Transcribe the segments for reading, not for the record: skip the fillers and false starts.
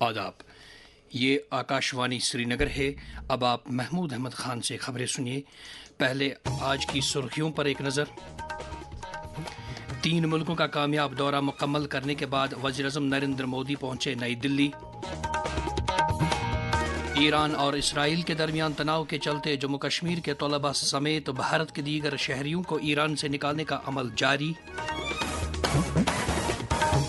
آداب، یہ آکاشوانی سری نگر ہے۔ اب آپ محمود احمد خان سے خبریں سنیے۔ پہلے آج کی سرخیوں پر ایک نظر۔ 3 ملکوں کا کامیاب دورہ مکمل کرنے کے بعد وزیر اعظم نریندر مودی پہنچے نئی دلی۔ ایران اور اسرائیل کے درمیان تناؤ کے چلتے جموں کشمیر کے طلباء سمیت بھارت کے دیگر شہریوں کو ایران سے نکالنے کا عمل جاری۔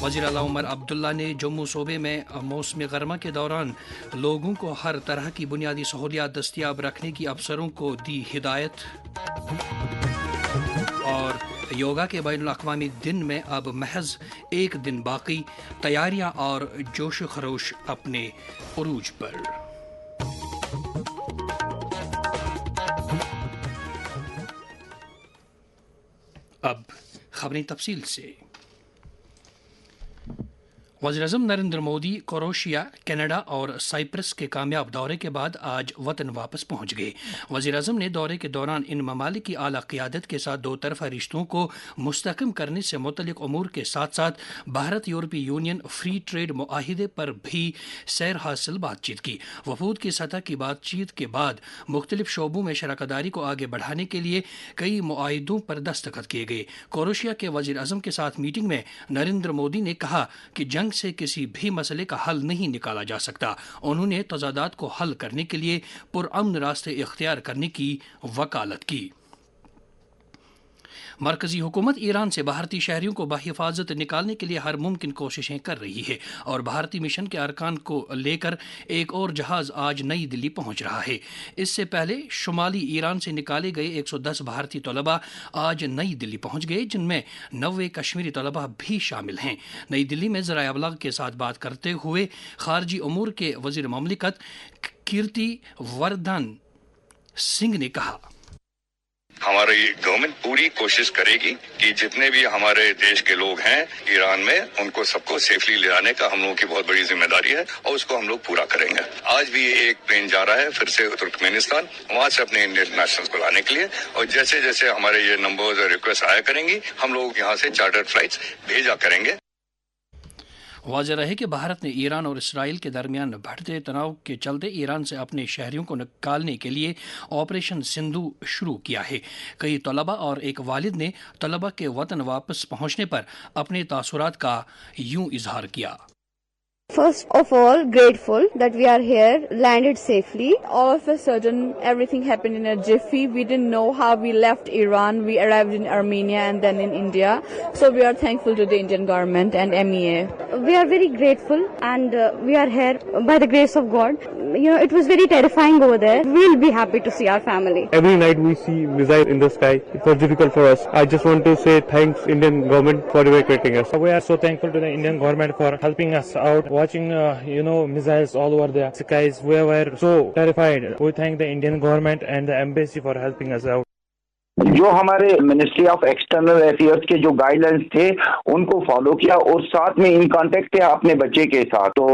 وزیر اعلیٰ عمر عبداللہ نے جموں صوبے میں موسم گرما کے دوران لوگوں کو ہر طرح کی بنیادی سہولیات دستیاب رکھنے کی افسروں کو دی ہدایت۔ اور یوگا کے بین الاقوامی دن میں اب محض 1 دن باقی، تیاریاں اور جوش و خروش اپنے عروج پر۔ اب خبریں تفصیل سے۔ وزیر اعظم نریندر مودی کروشیا، کینیڈا اور سائپرس کے کامیاب دورے کے بعد آج وطن واپس پہنچ گئے۔ وزیر اعظم نے دورے کے دوران ان ممالک کی اعلیٰ قیادت کے ساتھ 2 طرفہ رشتوں کو مستحکم کرنے سے متعلق امور کے ساتھ ساتھ بھارت یورپی یونین فری ٹریڈ معاہدے پر بھی سیر حاصل بات چیت کی۔ وفود کی سطح کی بات چیت کے بعد مختلف شعبوں میں شراکت داری کو آگے بڑھانے کے لیے کئی معاہدوں پر دستخط کیے گئے۔ کروشیا کے وزیر اعظم کے ساتھ میٹنگ میں نریندر مودی نے کہا کہ جنگ سے کسی بھی مسئلے کا حل نہیں نکالا جا سکتا۔ انہوں نے تضادات کو حل کرنے کے لیے پرامن راستے اختیار کرنے کی وکالت کی۔ مرکزی حکومت ایران سے بھارتی شہریوں کو بحفاظت نکالنے کے لیے ہر ممکن کوششیں کر رہی ہے اور بھارتی مشن کے ارکان کو لے کر ایک اور جہاز آج نئی دلی پہنچ رہا ہے۔ اس سے پہلے شمالی ایران سے نکالے گئے 110 بھارتی طلباء آج نئی دلی پہنچ گئے، جن میں 90 کشمیری طلباء بھی شامل ہیں۔ نئی دلی میں ذرائع ابلاغ کے ساتھ بات کرتے ہوئے خارجی امور کے وزیر مملکت کیرتی وردھن سنگھ نے کہا، ہماری گورنمنٹ پوری کوشش کرے گی کہ جتنے بھی ہمارے دیش کے لوگ ہیں ایران میں ان کو سب کو سیفلی لے جانے کا ہم لوگوں کی بہت بڑی ذمہ داری ہے اور اس کو ہم لوگ پورا کریں گے۔ آج بھی ایک پلین جا رہا ہے پھر سے ترکمانستان، وہاں سے اپنے انڈین نیشنلز کو لانے کے لیے، اور جیسے جیسے ہمارے یہ نمبرز اور ریکویسٹ آیا کریں گی ہم لوگ یہاں سے چارٹرڈ فلائٹس بھیجا کریں گے۔ واضح رہے کہ بھارت نے ایران اور اسرائیل کے درمیان بڑھتے تناؤ کے چلتے ایران سے اپنے شہریوں کو نکالنے کے لیے آپریشن سندھو شروع کیا ہے۔ کئی طلباء اور ایک والد نے طلباء کے وطن واپس پہنچنے پر اپنے تاثرات کا یوں اظہار کیا۔ First of all, grateful that we are here, landed safely. All of a sudden, everything happened in a jiffy. We didn't know how we left Iran. We arrived in Armenia and then in India. So we are thankful to the Indian government and MEA. We are very grateful and we are here by the grace of God. You know, it was very terrifying over there. We'll be happy to see our family. Every night we see missiles in the sky. It was difficult for us. I just want to say thanks Indian government for evacuating us. We are so thankful to the Indian government for helping us out. Watching missiles all over the skies, we were so terrified. We thank the Indian government and the embassy for helping us out. جو ہمارے ministry of external affairs کے جو guide lines تھے ان کو follow کیا اور ساتھ میں ان کانٹیکٹ تھے اپنے بچے کے ساتھ۔ تو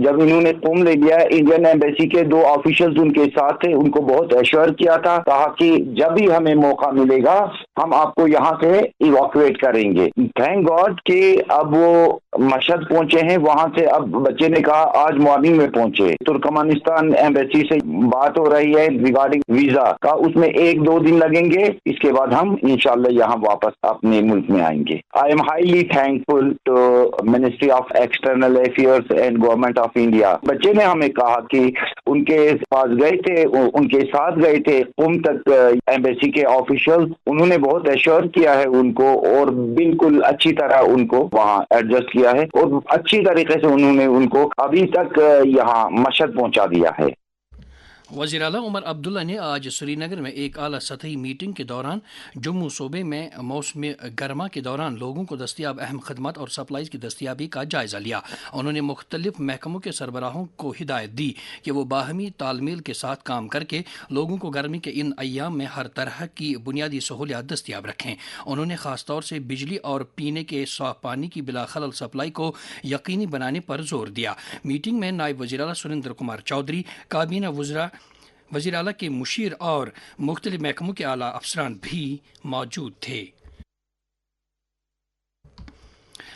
جب انہوں نے قوم لے لیا، انڈین ایمبیسی کے 2 آفیشلز ان کے ساتھ تھے، ان کو بہت ایشور کیا تھا، کہا کہ جب بھی ہمیں موقع ملے گا ہم آپ کو یہاں سے ایواکویٹ کریں گے۔ تھینک گاڈ کہ اب وہ مشہد پہنچے ہیں، وہاں سے اب بچے نے کہا آج مارننگ میں پہنچے۔ ترکمانستان ایمبیسی سے بات ہو رہی ہے ریگارڈنگ ویزا کا، اس میں 1-2 دن لگیں گے، اس کے بعد ہم انشاءاللہ یہاں واپس اپنے ملک میں آئیں گے۔ I am highly thankful to ministry of external affairs and government of India. بچے نے ہمیں کہا کہ ان کے پاس گئے تھے، ان کے ساتھ گئے تھے قم تک ایمبیسی کے آفیشل، انہوں نے بہت ایشور کیا ہے ان کو اور بالکل اچھی طرح ان کو وہاں ایڈجسٹ کیا ہے اور اچھی طریقے سے انہوں نے ان کو ابھی تک یہاں مشہد پہنچا دیا ہے۔ وزیر اعلیٰ عمر عبداللہ نے آج سری نگر میں ایک اعلیٰ سطحی میٹنگ کے دوران جموں صوبے میں موسم گرما کے دوران لوگوں کو دستیاب اہم خدمات اور سپلائز کی دستیابی کا جائزہ لیا۔ انہوں نے مختلف محکموں کے سربراہوں کو ہدایت دی کہ وہ باہمی تال میل کے ساتھ کام کر کے لوگوں کو گرمی کے ان ایام میں ہر طرح کی بنیادی سہولیات دستیاب رکھیں۔ انہوں نے خاص طور سے بجلی اور پینے کے صاف پانی کی بلا خلل سپلائی کو یقینی بنانے پر زور دیا۔ میٹنگ میں نائب وزیر اعلیٰ سریندر کمار چودھری، کابینہ وزیر اعلیٰ کے مشیر اور مختلف محکموں کے اعلیٰ افسران بھی موجود تھے۔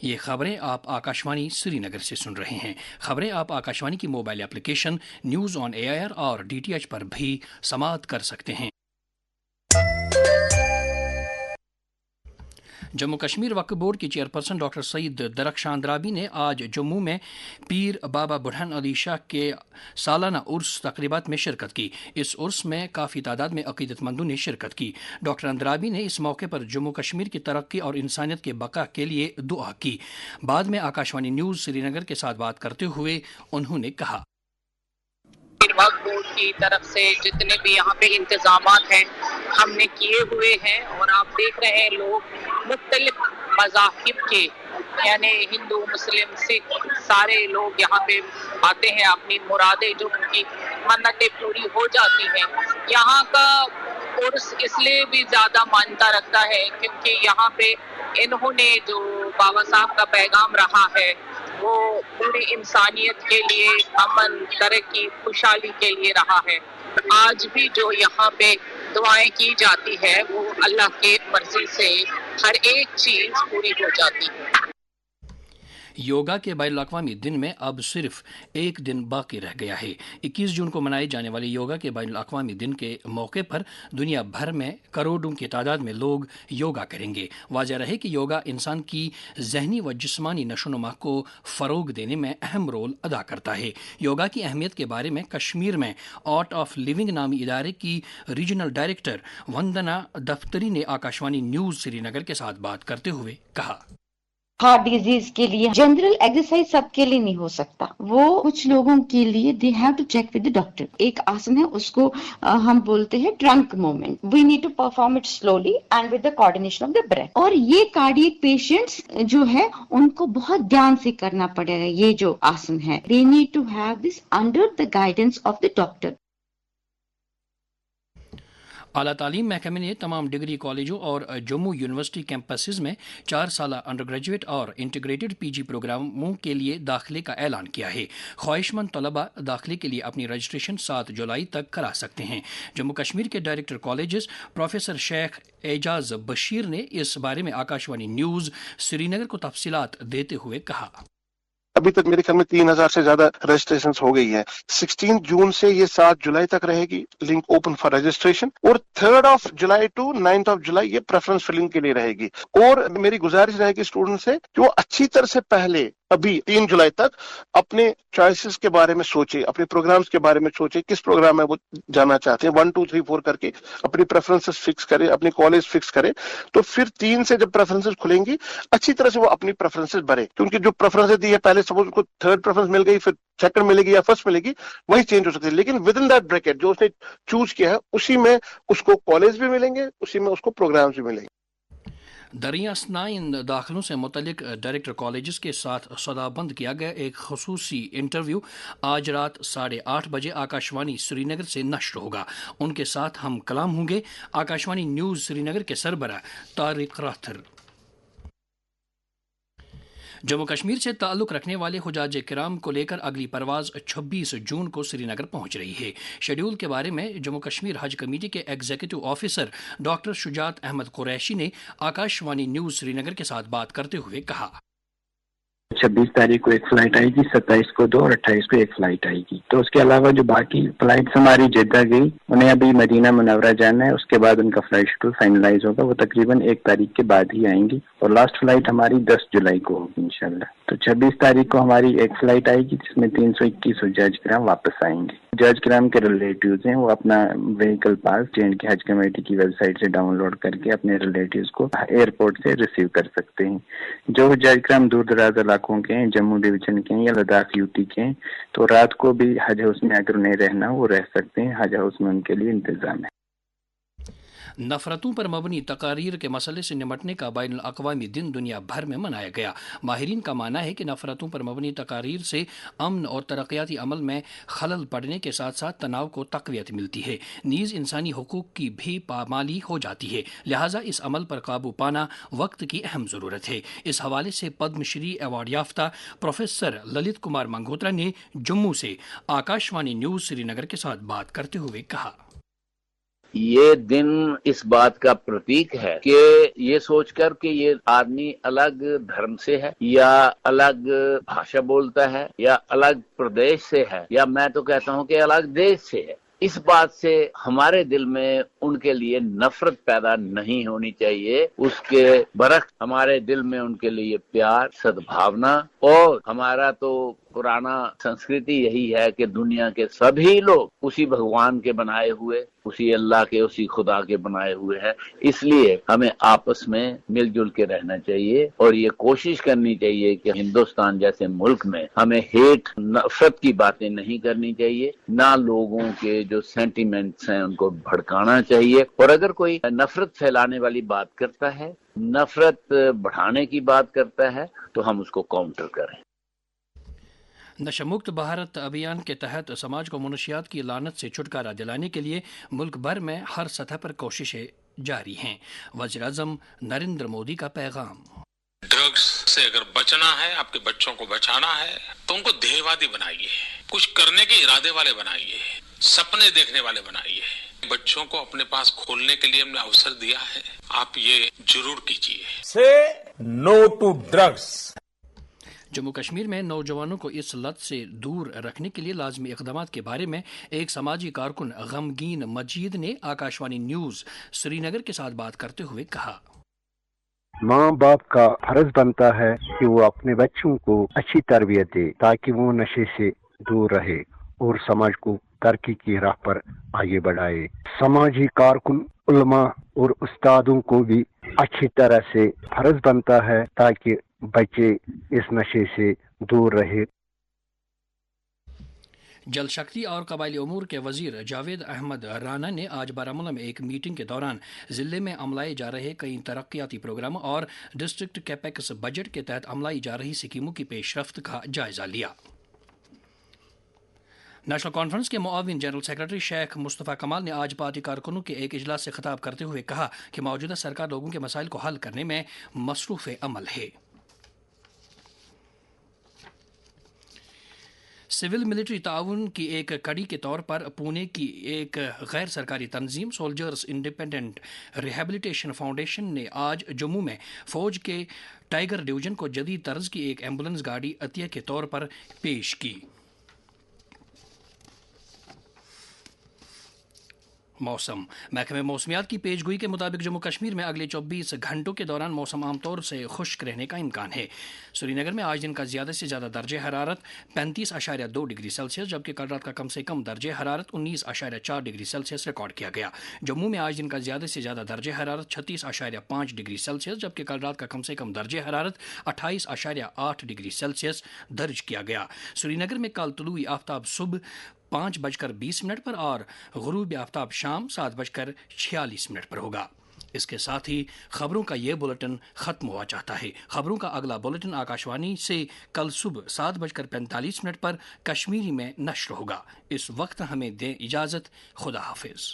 یہ خبریں آپ آکاشوانی سری نگر سے سن رہے ہیں۔ خبریں آپ آکاشوانی کی mobile application news on AIR اور DTH پر بھی سماعت کر سکتے ہیں۔ جموں کشمیر وقف بورڈ کی چیئرپرسن ڈاکٹر سعید درخشان درابی نے آج جموں میں پیر بابا بڑھن علی شاہ کے سالانہ عرس تقریبات میں شرکت کی۔ اس عرس میں کافی تعداد میں عقیدت مندوں نے شرکت کی۔ ڈاکٹر اندرابی نے اس موقع پر جموں کشمیر کی ترقی اور انسانیت کے بقا کے لیے دعا کی۔ بعد میں آکاشوانی نیوز سری نگر کے ساتھ بات کرتے ہوئے انہوں نے کہا، وقف بورڈ کی طرف سے جتنے بھی یہاں پہ انتظامات ہیں ہم نے کیے ہوئے ہیں، اور آپ دیکھ رہے ہیں لوگ مختلف مذاہب کے، یعنی ہندو مسلم سکھ سارے لوگ یہاں پہ آتے ہیں، اپنی مرادیں جو ان کی منتیں پوری ہو جاتی ہیں۔ یہاں کا عرس اس لیے بھی زیادہ مانتا رکھتا ہے کیونکہ یہاں پہ انہوں نے جو بابا صاحب کا پیغام رہا ہے وہ پوری انسانیت کے لیے، امن، ترقی، خوشحالی کے لیے رہا ہے۔ آج بھی جو یہاں پہ دعائیں کی جاتی ہے وہ اللہ کے مرضی سے ہر ایک چیز پوری ہو جاتی ہے۔ یوگا کے بین الاقوامی دن میں اب صرف ایک دن باقی رہ گیا ہے۔ 21 جون کو منائے جانے والے یوگا کے بین الاقوامی دن کے موقع پر دنیا بھر میں کروڑوں کی تعداد میں لوگ یوگا کریں گے۔ واضح رہے کہ یوگا انسان کی ذہنی و جسمانی نشو و نما کو فروغ دینے میں اہم رول ادا کرتا ہے۔ یوگا کی اہمیت کے بارے میں کشمیر میں آرٹ آف لیونگ نامی ادارے کی ریجنل ڈائریکٹر وندنا دفتری نے آکاشوانی نیوز سری نگر کے ساتھ بات کرتے ہوئے کہا، ہارٹ ڈیزیز کے لیے جنرل ایکسرسائز سب کے لیے نہیں ہو سکتا، وہ کچھ لوگوں کے لیے they have to check with doctor. ایک آسن ہے، اس کو ہم بولتے ہیں trunk movement, we need to perform it slowly and with the coordination of the breath. اور یہ کارڈیک پیشنٹس جو ہے ان کو بہت دھیان سے کرنا پڑے گا۔ یہ جو آسن ہے they need to have this under the guidance of the doctor. اعلیٰ تعلیم محکمے نے تمام ڈگری کالجوں اور جموں یونیورسٹی کیمپسز میں 4 سالہ انڈر گریجویٹ اور انٹیگریٹڈ PG پروگراموں کے لیے داخلے کا اعلان کیا ہے۔ خواہش مند طلبہ داخلے کے لیے اپنی رجسٹریشن 7 جولائی تک کرا سکتے ہیں۔ جموں کشمیر کے ڈائریکٹر کالجز پروفیسر شیخ اعجاز بشیر نے اس بارے میں آکاشوانی نیوز سری نگر کو تفصیلات دیتے ہوئے کہا، ابھی تک میرے خیال میں 3000 سے زیادہ رجسٹریشن ہو گئی ہے۔ 16 جون سے یہ 7 جولائی تک رہے گی لنک اوپن فار رجسٹریشن، اور 3 جولائی ٹو 9 جولائی یہ پریفرنس فلنگ کے لیے رہے گی۔ اور میری گزارش رہے گی اسٹوڈنٹ سے کہ وہ اچھی طرح سے پہلے ابھی 3 جولائی تک اپنے چوائسز کے بارے میں سوچے، اپنے پروگرامز کے بارے میں سوچے، کس پروگرام میں وہ جانا چاہتے ہیں۔ 1 2 3 4 کر کے اپنی پریفرنسز فکس کرے، اپنے کالج فکس کرے، تو پھر 3 سے جب پریفرنسز کھلیں گی اچھی طرح سے وہ اپنی پریفرنسز بھرے، کیونکہ جو پریفرنسز دی ہے پہلے سپوز کو 3rd پریفرنس مل گئی، پھر 2nd ملے گی یا 1st ملے گی، وہی چینج ہو سکتی ہے، لیکن ود ان دیٹ بریکٹ جو اس نے چوز کیا ہے اسی میں اس کو کالج بھی ملیں گے، اسی میں اس کو پروگرامز بھی ملیں گے۔ دریا اسنائن داخلوں سے متعلق ڈائریکٹر کالجز کے ساتھ صدا بند کیا گیا ایک خصوصی انٹرویو آج رات 8:30 بجے آکاشوانی سری نگر سے نشر ہوگا۔ ان کے ساتھ ہم کلام ہوں گے آکاشوانی نیوز سری نگر کے سربراہ طارق راتھر۔ جموں کشمیر سے تعلق رکھنے والے حجاج کرام کو لے کر اگلی پرواز 26 جون کو سری نگر پہنچ رہی ہے۔ شیڈول کے بارے میں جموں کشمیر حج کمیٹی کے ایگزیکٹو آفیسر ڈاکٹر شجاعت احمد قریشی نے آکاشوانی نیوز سری نگر کے ساتھ بات کرتے ہوئے کہا، 26 تاریخ کو ایک فلائٹ آئے گی، 27 کو 2 اور 28 کو ایک فلائٹ آئے گی۔ تو اس کے علاوہ جو باقی فلائٹس ہماری جدہ گئی انہیں ابھی مدینہ منورہ جانا ہے، اس کے بعد ان کا فلائٹ شیڈول فائنلائز ہوگا، وہ تقریباً 1 تاریخ کے بعد ہی آئیں گی، اور لاسٹ فلائٹ ہماری 10 جولائی کو ہوگی انشاءاللہ۔ تو 26 تاریخ کو ہماری ایک فلائٹ آئے گی جس میں 321 حجاج کرام واپس آئیں گے۔ حجاج کرام کے ریلیٹیوز ہیں وہ اپنا وہیکل پاس J&K حج کمیٹی کی ویب سائٹ سے ڈاؤن لوڈ کر کے اپنے ریلیٹیوز کو ایئرپورٹ سے ریسیو کر سکتے ہیں۔ جو حجاج کرام دور دراز علاقوں کے ہیں، جموں ڈویژن کے ہیں یا لداخ UT کے ہیں، تو رات کو بھی حج ہاؤس میں اگر انہیں رہنا وہ رہ سکتے ہیں، حج ہاؤس میں ان کے لیے انتظام ہے۔ نفرتوں پر مبنی تقاریر کے مسئلے سے نمٹنے کا بین الاقوامی دن دنیا بھر میں منایا گیا۔ ماہرین کا ماننا ہے کہ نفرتوں پر مبنی تقاریر سے امن اور ترقیاتی عمل میں خلل پڑنے کے ساتھ ساتھ تناؤ کو تقویت ملتی ہے، نیز انسانی حقوق کی بھی پامالی ہو جاتی ہے، لہٰذا اس عمل پر قابو پانا وقت کی اہم ضرورت ہے۔ اس حوالے سے پدم شری ایوارڈ یافتہ پروفیسر للت کمار منگوترا نے جموں سے آکاشوانی نیوز سری نگر کے ساتھ بات کرتے ہوئے کہا، یہ دن اس بات کا پرتیک ہے کہ یہ سوچ کر کہ یہ آدمی الگ دھرم سے ہے یا الگ بھاشا بولتا ہے یا الگ پردیش سے ہے یا میں تو کہتا ہوں کہ الگ دیش سے ہے، اس بات سے ہمارے دل میں ان کے لیے نفرت پیدا نہیں ہونی چاہیے، اس کے برعکس ہمارے دل میں ان کے لیے پیار، سدبھاونا، اور ہمارا تو پرانا سنسکرتی یہی ہے کہ دنیا کے سبھی لوگ اسی بھگوان کے بنائے ہوئے، اسی اللہ کے، اسی خدا کے بنائے ہوئے ہیں، اس لیے ہمیں آپس میں مل جل کے رہنا چاہیے اور یہ کوشش کرنی چاہیے کہ ہندوستان جیسے ملک میں ہمیں ہیٹ، نفرت کی باتیں نہیں کرنی چاہیے، نہ لوگوں کے جو سینٹیمنٹس ہیں ان کو بھڑکانا چاہیے، اور اگر کوئی نفرت پھیلانے والی بات کرتا ہے، نفرت بڑھانے کی بات کرتا ہے تو ہم اس کو کاؤنٹر کریں۔ نشہ مکت بھارت ابھیان کے تحت سماج کو منشیات کی لعنت سے چھٹکارا دلانے کے لیے ملک بھر میں ہر سطح پر کوششیں جاری ہیں۔ وزیر اعظم نریندر مودی کا پیغام۔ ڈرگس سے اگر بچنا ہے، آپ کے بچوں کو بچانا ہے تو ان کو دھیروادی بنائیے، کچھ کرنے کے ارادے والے بنائیے، سپنے دیکھنے والے بنائیے۔ بچوں کو اپنے پاس کھولنے کے لیے ہم نے اوسر دیا ہے، آپ یہ ضرور کیجیے۔ سے نو ٹو ڈرگس۔ جموں کشمیر میں نوجوانوں کو اس لت سے دور رکھنے کے لیے لازمی اقدامات کے بارے میں ایک سماجی کارکن غمگین مجید نے آکاشوانی نیوز سری نگر کے ساتھ بات کرتے ہوئے کہا، ماں باپ کا فرض بنتا ہے کہ وہ اپنے بچوں کو اچھی تربیت دے تاکہ وہ نشے سے دور رہے اور سماج کو ترقی کی راہ پر آگے بڑھائے۔ سماجی کارکن، علماء اور استادوں کو بھی اچھی طرح سے فرض بنتا ہے تاکہ بچے اس نشے سے دور رہے۔ جل شکتی اور قبائلی امور کے وزیر جاوید احمد رانا نے آج بارہمولہ میں ایک میٹنگ کے دوران ضلع میں عملائے جا رہے کئی ترقیاتی پروگراموں اور ڈسٹرکٹ کیپیکس بجٹ کے تحت عملائی جا رہی اسکیموں کی پیش رفت کا جائزہ لیا۔ نیشنل کانفرنس کے معاون جنرل سیکرٹری شیخ مصطفیٰ کمال نے آج پارٹی کارکنوں کے ایک اجلاس سے خطاب کرتے ہوئے کہا کہ موجودہ سرکار لوگوں کے مسائل کو حل کرنے میں مصروف عمل ہے۔ سول ملٹری تعاون کی ایک کڑی کے طور پر پونے کی ایک غیر سرکاری تنظیم سولجرز انڈیپینڈنٹ ریہیبلیٹیشن فاؤنڈیشن نے آج جموں میں فوج کے ٹائیگر ڈویژن کو جدید طرز کی ایک ایمبولینس گاڑی عطیہ کے طور پر پیش کی۔ موسم محکمہ موسمیات کی پیش گوئی کے مطابق جموں کشمیر میں اگلے 24 گھنٹوں کے دوران موسم عام طور سے خشک رہنے کا امکان ہے۔ سری نگر میں آج دن کا زیادہ سے زیادہ درجہ حرارت 35.2 ڈگری سیلسیس جبکہ کل رات کا کم سے کم درجہ حرارت 19.4 ڈگری سیلسیس ریکارڈ کیا گیا۔ جموں میں آج دن کا زیادہ سے زیادہ درجہ حرارت 36.5 ڈگری سیلسیس جبکہ کل رات کا کم سے کم درجہ حرارت 28.8 ڈگری سیلسیس درج کیا گیا۔ سری نگر میں کل طلوع آفتاب صبح 5:20 پر اور غروب آفتاب شام 7:46 پر ہوگا۔ اس کے ساتھ ہی خبروں کا یہ بلیٹن ختم ہوا چاہتا ہے۔ خبروں کا اگلا بلیٹن آکاشوانی سے کل صبح 7:45 پر کشمیری میں نشر ہوگا۔ اس وقت ہمیں دیں اجازت، خدا حافظ۔